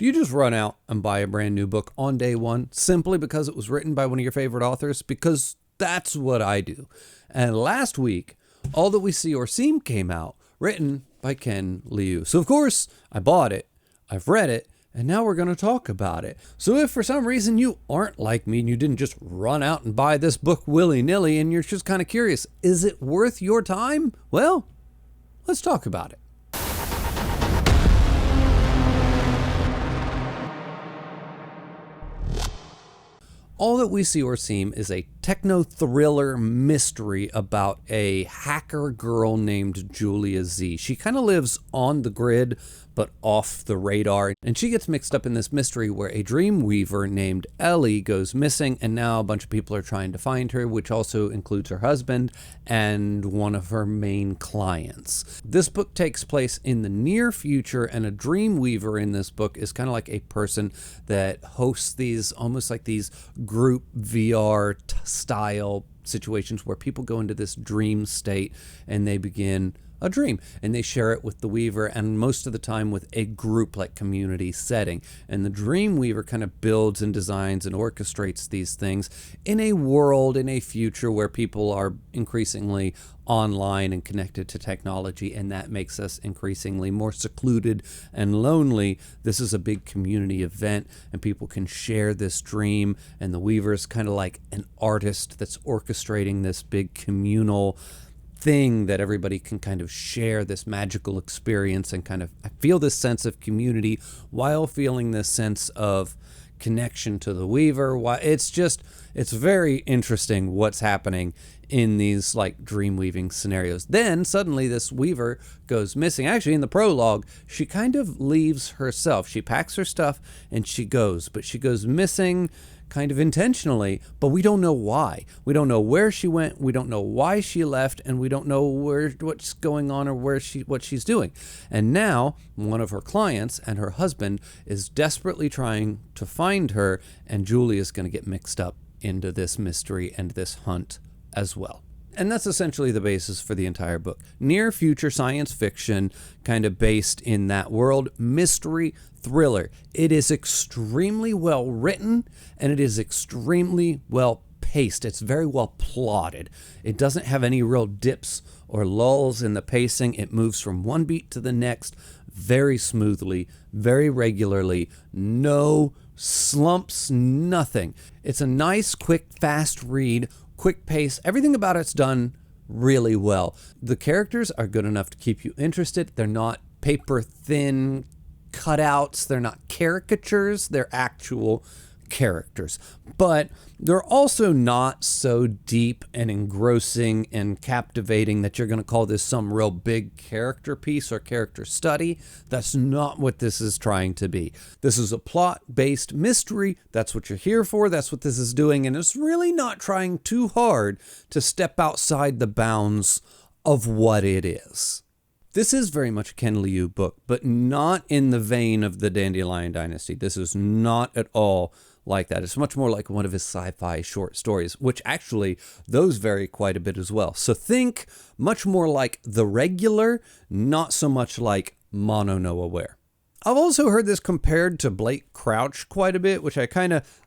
Do you just run out and buy a brand new book on day one simply because it was written by one of your favorite authors? Because that's what I do. And last week, All That We See or Seem came out, written by Ken Liu. So of course, I bought it, I've read it, and now we're going to talk about it. So if for some reason you aren't like me and you didn't just run out and buy this book willy-nilly and you're just kind of curious, is it worth your time? Well, let's talk about it. All That We See or Seem is a techno-thriller mystery about a hacker girl named Julia Z. She kind of lives on the grid, but off the radar. And she gets mixed up in this mystery where a dream weaver named Ellie goes missing, and now a bunch of people are trying to find her, which also includes her husband and one of her main clients. This book takes place in the near future, and a dream weaver in this book is kind of like a person that hosts these, almost like these group VR style situations where people go into this dream state and they begin a dream and they share it with the weaver, and most of the time with a group like community setting. And the dream weaver kind of builds and designs and orchestrates these things in a world, in a future where people are increasingly online and connected to technology, and that makes us increasingly more secluded and lonely. This is a big community event and people can share this dream, and the weaver is kind of like an artist that's orchestrating this big communal thing that everybody can kind of share this magical experience and kind of feel this sense of community while feeling this sense of connection to the weaver. It's very interesting what's happening in these like dream weaving scenarios. Then suddenly this weaver goes missing. Actually, in the prologue, she kind of leaves herself. She packs her stuff and she goes, but she goes missing kind of intentionally, but we don't know why. We don't know where she went, we don't know why she left, and we don't know what's going on or what she's doing. And now one of her clients and her husband is desperately trying to find her, and Julie is going to get mixed up into this mystery and this hunt as well. And that's essentially the basis for the entire book. Near future science fiction, kind of based in that world, mystery thriller. It is extremely well written and it is extremely well paced. It's very well plotted. It doesn't have any real dips or lulls in the pacing. It moves from one beat to the next very smoothly, very regularly. No slumps, nothing. It's a nice, quick, fast read. Quick pace, everything about it's done really well. The characters are good enough to keep you interested. They're not paper thin cutouts, they're not caricatures, they're actual characters. But they're also not so deep and engrossing and captivating that you're going to call this some real big character piece or character study. That's not what this is trying to be. This is a plot-based mystery. That's what you're here for. That's what this is doing. And it's really not trying too hard to step outside the bounds of what it is. This is very much a Ken Liu book, but not in the vein of the Dandelion Dynasty. This is not at all like that. It's much more like one of his sci-fi short stories, which actually those vary quite a bit as well. So think much more like The Regular, not so much like Mono No Aware. I've also heard this compared to Blake Crouch quite a bit, which I kind of,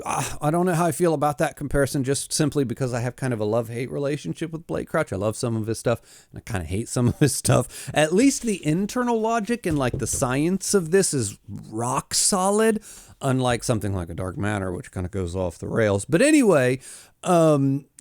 I don't know how I feel about that comparison, just simply because I have kind of a love-hate relationship with Blake Crouch. I love some of his stuff, and I kind of hate some of his stuff. At least the internal logic and like the science of this is rock solid, unlike something like A Dark Matter, which kind of goes off the rails. But anyway,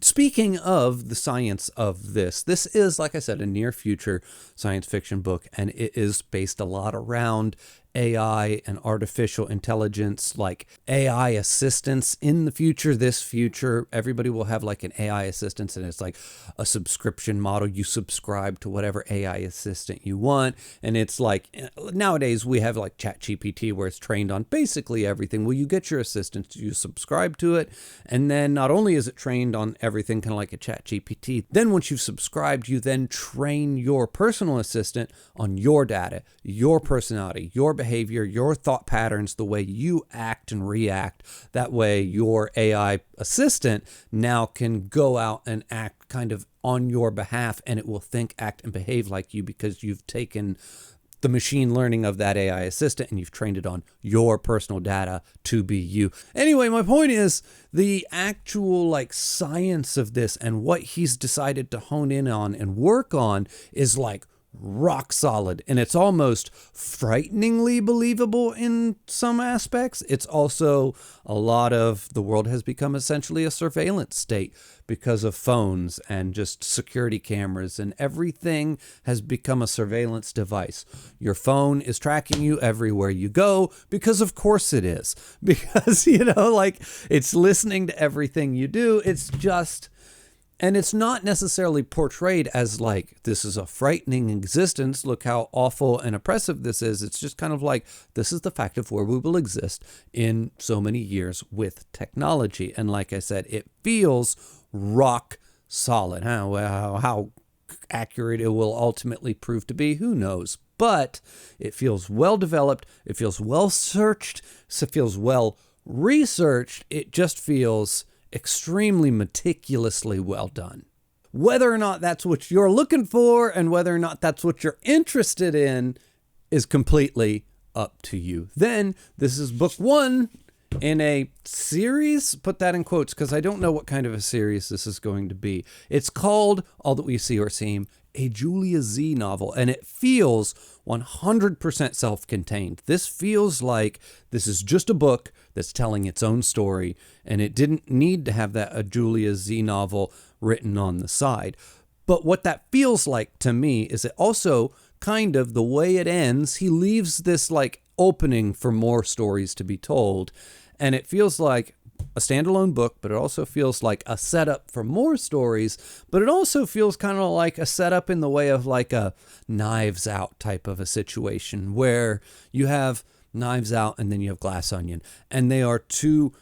speaking of the science of this is, like I said, a near future science fiction book, and it is based a lot around AI and artificial intelligence, like AI assistants in the future. This future, everybody will have like an AI assistant, and it's like a subscription model. You subscribe to whatever AI assistant you want. And it's like nowadays we have like ChatGPT where it's trained on basically everything. Well, you get your assistant, you subscribe to it. And then not only is it trained on everything, kind of like a ChatGPT, then once you've subscribed, you then train your personal assistant on your data, your personality, your behavior, your thought patterns, the way you act and react. That way your AI assistant now can go out and act kind of on your behalf, and it will think, act, and behave like you because you've taken the machine learning of that AI assistant, and you've trained it on your personal data to be you. Anyway, my point is the actual like science of this and what he's decided to hone in on and work on is like rock solid, and it's almost frighteningly believable in some aspects. It's also a lot of the world has become essentially a surveillance state because of phones and just security cameras, and everything has become a surveillance device. Your phone is tracking you everywhere you go because of course it is, because like it's listening to everything you do. It's just, and it's not necessarily portrayed as like, this is a frightening existence, look how awful and oppressive this is. It's just kind of like, this is the fact of where we will exist in so many years with technology. And like I said, it feels rock solid. How accurate it will ultimately prove to be, who knows? But it feels well developed. It feels well searched. It feels well researched. It just feels extremely meticulously well done. Whether or not that's what you're looking for and whether or not that's what you're interested in is completely up to you. Then this is book 1 in a series, put that in quotes because I don't know what kind of a series this is going to be. It's called All That We See or Seem, a Julia Z novel, and it feels 100% self-contained. This feels like this is just a book that's telling its own story, and it didn't need to have a Julia Z novel written on the side. But what that feels like to me is it also kind of the way it ends, he leaves this like opening for more stories to be told, and it feels like a standalone book, but it also feels like a setup for more stories, but it also feels kind of like a setup in the way of like a Knives Out type of a situation where you have Knives Out and then you have Glass Onion, and they are two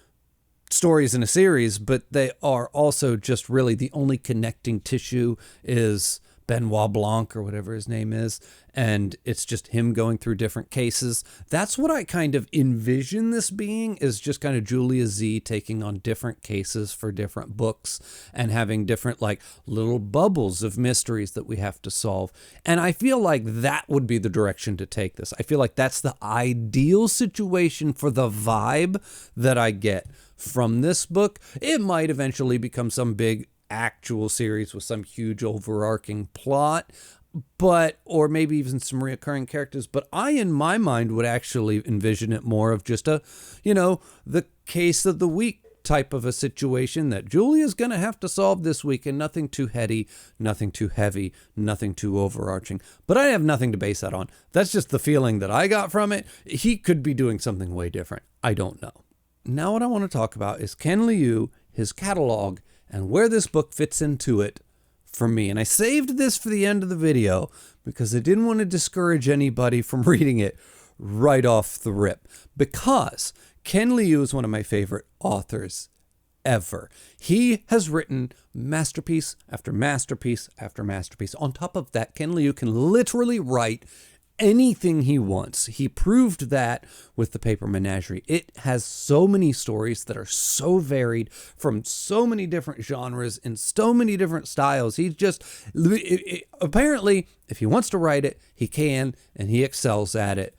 stories in a series, but they are also just really the only connecting tissue is Benoit Blanc or whatever his name is, and it's just him going through different cases. That's what I kind of envision this being, is just kind of Julia Z taking on different cases for different books and having different like little bubbles of mysteries that we have to solve. And I feel like that would be the direction to take this. I feel like that's the ideal situation for the vibe that I get from this book. It might eventually become some big actual series with some huge overarching plot, or maybe even some recurring characters. But I, in my mind, would actually envision it more of just a, the case of the week type of a situation that Julia's going to have to solve this week, and nothing too heady, nothing too heavy, nothing too overarching. But I have nothing to base that on. That's just the feeling that I got from it. He could be doing something way different. I don't know. Now what I want to talk about is Ken Liu, his catalog, and where this book fits into it for me. And I saved this for the end of the video because I didn't want to discourage anybody from reading it right off the rip, because Ken Liu is one of my favorite authors ever. He has written masterpiece after masterpiece after masterpiece. On top of that, Ken Liu can literally write anything he wants. He proved that with The Paper Menagerie. It has so many stories that are so varied from so many different genres and so many different styles. He just, apparently, if he wants to write it, he can, and he excels at it,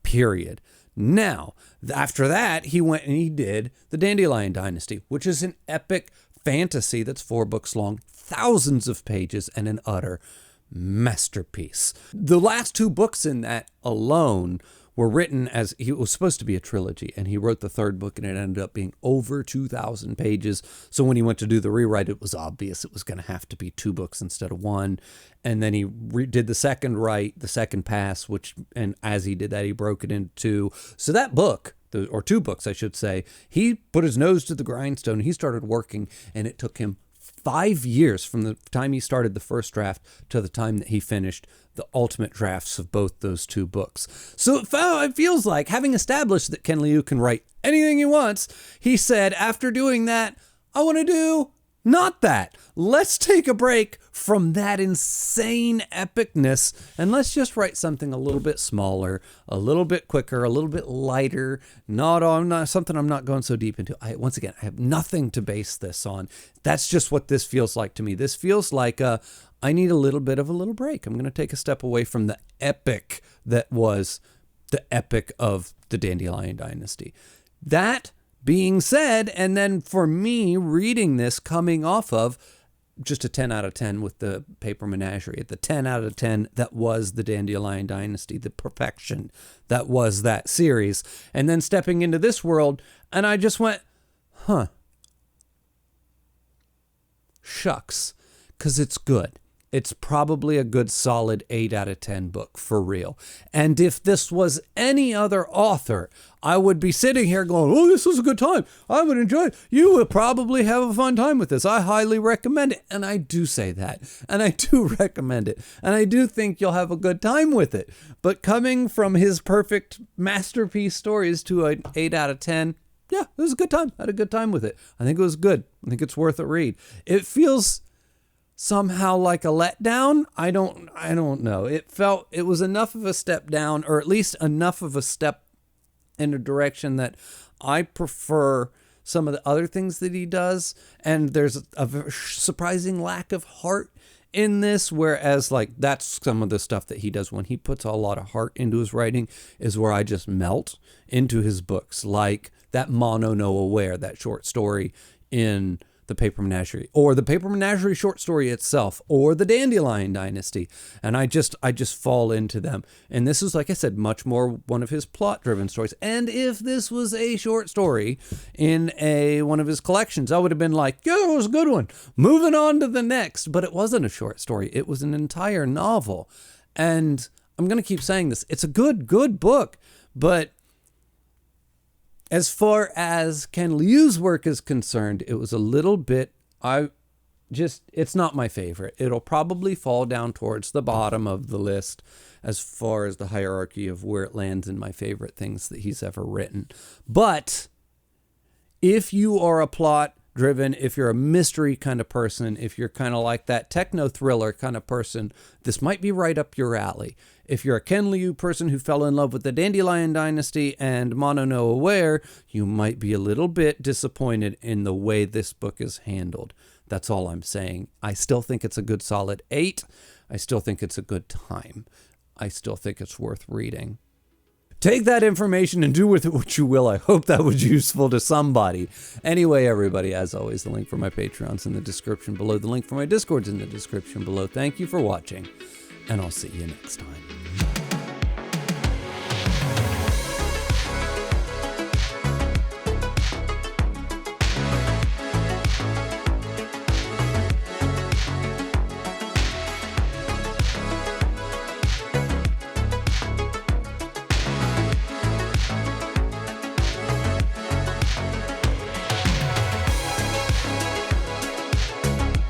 period. Now, after that, he went and he did The Dandelion Dynasty, which is an epic fantasy that's 4 books long, thousands of pages, and an utter masterpiece. The last 2 books in that alone were written as, it was supposed to be a trilogy, and he wrote the 3rd book and it ended up being over 2,000 pages. So when he went to do the rewrite, it was obvious it was going to have to be 2 books instead of 1. And then he did the second write, the second pass, and as he did that, he broke it into 2. So that book, or 2 books, I should say, he put his nose to the grindstone. He started working, and it took him 5 years from the time he started the first draft to the time that he finished the ultimate drafts of both those 2 books. So it feels like, having established that Ken Liu can write anything he wants, he said, after doing that, I want to do not that. Let's take a break from that insane epicness, and let's just write something a little bit smaller, a little bit quicker, a little bit lighter, not something I'm not going so deep into. I have nothing to base this on. That's just what this feels like to me. This feels like I need a little bit of a little break. I'm going to take a step away from the epic that was the epic of the Dandelion Dynasty. That being said, and then for me reading this coming off of just a 10 out of 10 with the paper menagerie, the 10 out of 10 that was the Dandelion Dynasty, the perfection that was that series, and then stepping into this world, and I just went, shucks, because it's good. It's probably a good solid 8 out of 10 book for real. And if this was any other author, I would be sitting here going, oh, this was a good time. I would enjoy it. You would probably have a fun time with this. I highly recommend it. And I do say that. And I do recommend it. And I do think you'll have a good time with it. But coming from his perfect masterpiece stories to an 8 out of 10, yeah, it was a good time. I had a good time with it. I think it was good. I think it's worth a read. It feels somehow like a letdown. I don't know. It was enough of a step down, or at least enough of a step in a direction that I prefer some of the other things that he does. And there's a surprising lack of heart in this, whereas like that's some of the stuff that he does when he puts a lot of heart into his writing is where I just melt into his books, like that Mono No Aware, that short story in the Paper Menagerie, or the Paper Menagerie short story itself, or the Dandelion Dynasty. And I just fall into them. And this is, like I said, much more one of his plot-driven stories. And if this was a short story in one of his collections, I would have been like, yeah, it was a good one. Moving on to the next. But it wasn't a short story. It was an entire novel. And I'm going to keep saying this. It's a good book. But as far as Ken Liu's work is concerned, it was a little bit, it's not my favorite. It'll probably fall down towards the bottom of the list as far as the hierarchy of where it lands in my favorite things that he's ever written. But if you are a plot driven, if you're a mystery kind of person, if you're kind of like that techno thriller kind of person, this might be right up your alley. If you're a Ken Liu person who fell in love with the Dandelion Dynasty and Mono No Aware, you might be a little bit disappointed in the way this book is handled. That's all I'm saying. I still think it's a good solid 8. I still think it's a good time. I still think it's worth reading. Take that information and do with it what you will. I hope that was useful to somebody. Anyway, everybody, as always, the link for my Patreon's in the description below. The link for my Discord's in the description below. Thank you for watching, and I'll see you next time.